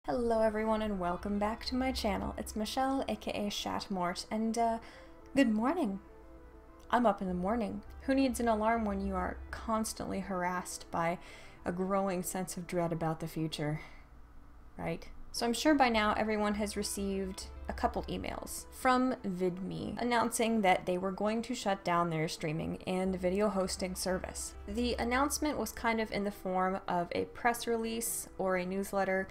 Hello everyone and welcome back to my channel. It's Michelle, aka Chat-Mort, and good morning. I'm up in the morning. Who needs an alarm when you are constantly harassed by a growing sense of dread about the future, right? So I'm sure by now everyone has received a couple emails from Vidme announcing that they were going to shut down their streaming and video hosting service. The announcement was kind of in the form of a press release or a newsletter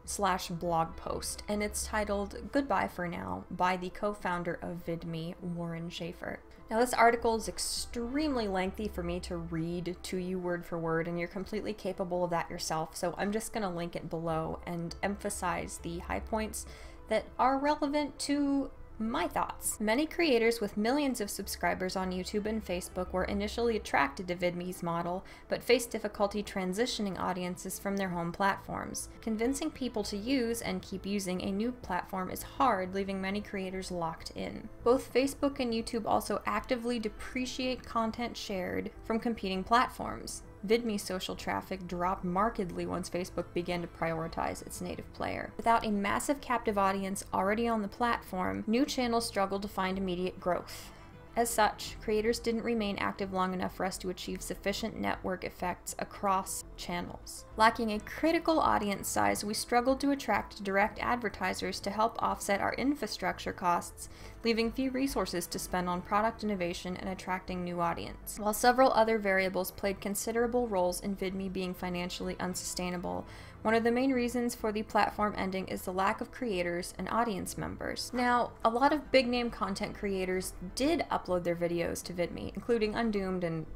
slash blog post, and it's titled "Goodbye for Now" by the co-founder of Vidme, Warren Shaeffer. Now this article is extremely lengthy for me to read to you word for word, and you're completely capable of that yourself, so I'm just going to link it below and emphasize the high points that are relevant to my thoughts. Many creators with millions of subscribers on YouTube and Facebook were initially attracted to Vidme's model, but faced difficulty transitioning audiences from their home platforms. Convincing people to use and keep using a new platform is hard, leaving many creators locked in. Both Facebook and YouTube also actively depreciate content shared from competing platforms. Vidme's social traffic dropped markedly once Facebook began to prioritize its native player. Without a massive captive audience already on the platform, new channels struggled to find immediate growth. As such, creators didn't remain active long enough for us to achieve sufficient network effects across channels. Lacking a critical audience size, we struggled to attract direct advertisers to help offset our infrastructure costs, leaving few resources to spend on product innovation and attracting new audience. While several other variables played considerable roles in Vidme being financially unsustainable, one of the main reasons for the platform ending is the lack of creators and audience members. Now, a lot of big-name content creators did upload their videos to Vidme, including Undoomed and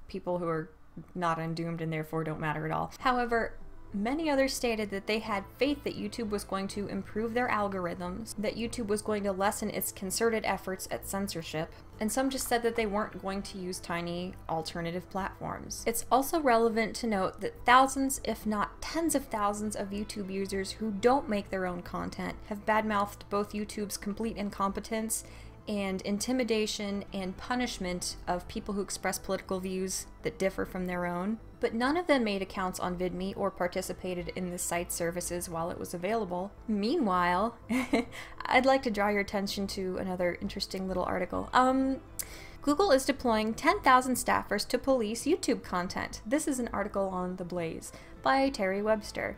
people who are not Undoomed and therefore don't matter at all. However, many others stated that they had faith that YouTube was going to improve their algorithms, that YouTube was going to lessen its concerted efforts at censorship, and some just said that they weren't going to use tiny alternative platforms. It's also relevant to note that thousands, if not tens of thousands of YouTube users who don't make their own content have badmouthed both YouTube's complete incompetence and intimidation and punishment of people who express political views that differ from their own. But none of them made accounts on Vidme or participated in the site's services while it was available. Meanwhile, I'd like to draw your attention to another interesting little article. Google is deploying 10,000 staffers to police YouTube content. This is an article on The Blaze by Terry Webster.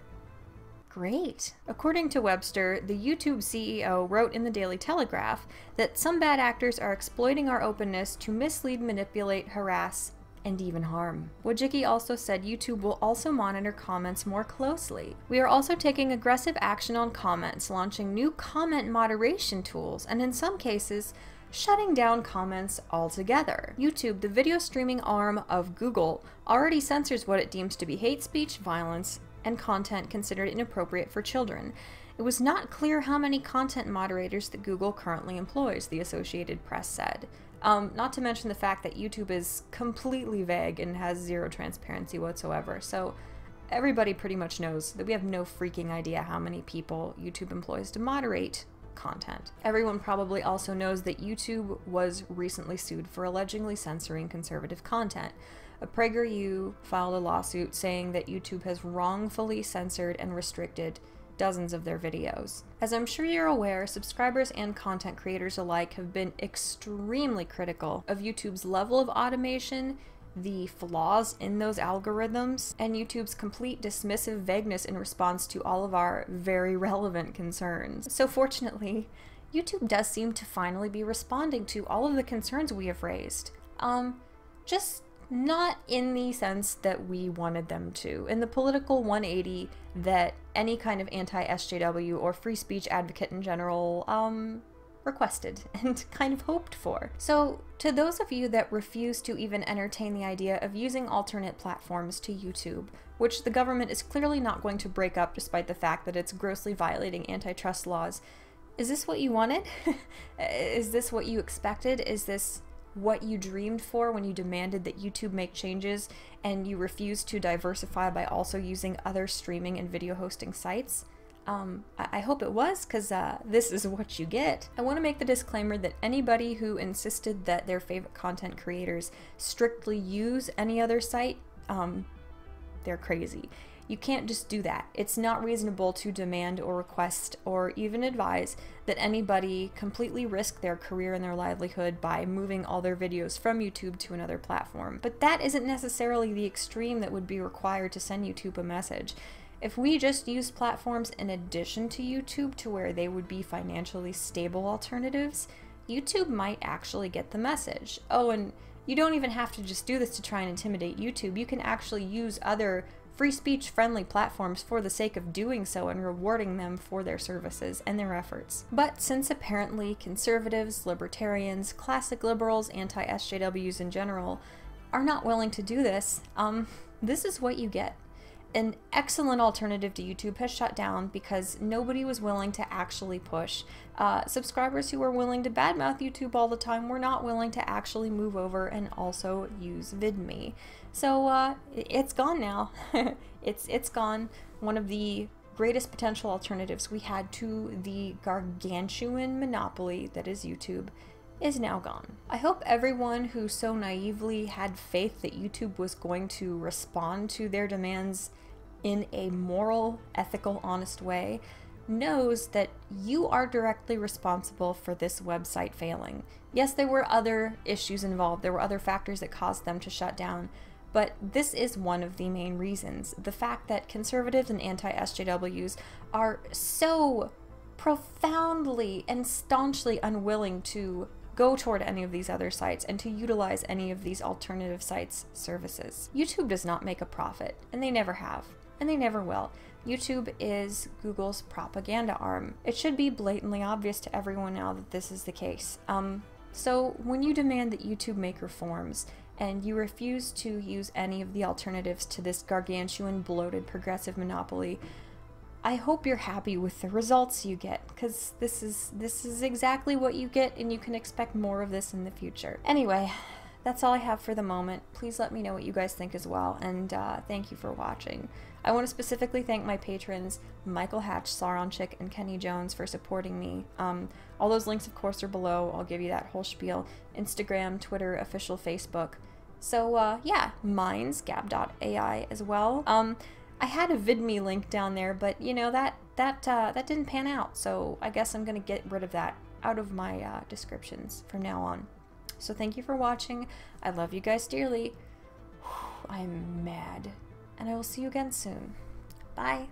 Great. According to Webster, the YouTube CEO wrote in the Daily Telegraph that some bad actors are exploiting our openness to mislead, manipulate, harass, and even harm. Wojcicki also said YouTube will also monitor comments more closely. We are also taking aggressive action on comments, launching new comment moderation tools, and in some cases, shutting down comments altogether. YouTube, the video streaming arm of Google, already censors what it deems to be hate speech, violence, and content considered inappropriate for children. It was not clear how many content moderators that Google currently employs, the Associated Press said. Not to mention the fact that YouTube is completely vague and has zero transparency whatsoever, so everybody pretty much knows that we have no freaking idea how many people YouTube employs to moderate content. Everyone probably also knows that YouTube was recently sued for allegedly censoring conservative content. A PragerU filed a lawsuit saying that YouTube has wrongfully censored and restricted dozens of their videos. As I'm sure you're aware, subscribers and content creators alike have been extremely critical of YouTube's level of automation, the flaws in those algorithms, and YouTube's complete dismissive vagueness in response to all of our very relevant concerns. So fortunately, YouTube does seem to finally be responding to all of the concerns we have raised. Just not in the sense that we wanted them to, in the political 180 that any kind of anti-SJW or free speech advocate in general requested and kind of hoped for. So to those of you that refuse to even entertain the idea of using alternate platforms to YouTube, which the government is clearly not going to break up despite the fact that it's grossly violating antitrust laws, is this what you wanted? Is this what you expected? Is this what you dreamed for when you demanded that YouTube make changes and you refused to diversify by also using other streaming and video hosting sites? I hope it was, because this is what you get. I want to make the disclaimer that anybody who insisted that their favorite content creators strictly use any other site, they're crazy. You can't just do that. It's not reasonable to demand or request or even advise that anybody completely risk their career and their livelihood by moving all their videos from YouTube to another platform. But that isn't necessarily the extreme that would be required to send YouTube a message. If we just used platforms in addition to YouTube to where they would be financially stable alternatives, YouTube might actually get the message. Oh, and you don't even have to just do this to try and intimidate YouTube. You can actually use other free speech friendly platforms for the sake of doing so and rewarding them for their services and their efforts. But since apparently conservatives, libertarians, classic liberals, anti-SJWs in general are not willing to do this, this is what you get. An excellent alternative to YouTube has shut down because nobody was willing to actually push. Subscribers who were willing to badmouth YouTube all the time were not willing to actually move over and also use Vidme. So it's gone now. It's gone. One of the greatest potential alternatives we had to the gargantuan monopoly that is YouTube is now gone. I hope everyone who so naively had faith that YouTube was going to respond to their demands in a moral, ethical, honest way knows that you are directly responsible for this website failing. Yes, there were other issues involved. There were other factors that caused them to shut down, but this is one of the main reasons. The fact that conservatives and anti-SJWs are so profoundly and staunchly unwilling to go toward any of these other sites and to utilize any of these alternative sites' services. YouTube does not make a profit, and they never have, and they never will. YouTube is Google's propaganda arm. It should be blatantly obvious to everyone now that this is the case. So when you demand that YouTube make reforms and you refuse to use any of the alternatives to this gargantuan, bloated, progressive monopoly, I hope you're happy with the results you get, because this is exactly what you get, and you can expect more of this in the future. Anyway, that's all I have for the moment. Please let me know what you guys think as well, and thank you for watching. I want to specifically thank my patrons, Michael Hatch, Sauronchick, and Kenny Jones, for supporting me. All those links, of course, are below. I'll give you that whole spiel. Instagram, Twitter, official Facebook. So, yeah, mine's gab.ai as well. I had a Vidme link down there, but you know, that didn't pan out, so I guess I'm gonna get rid of that out of my descriptions from now on. So thank you for watching. I love you guys dearly. I'm mad. And I will see you again soon. Bye.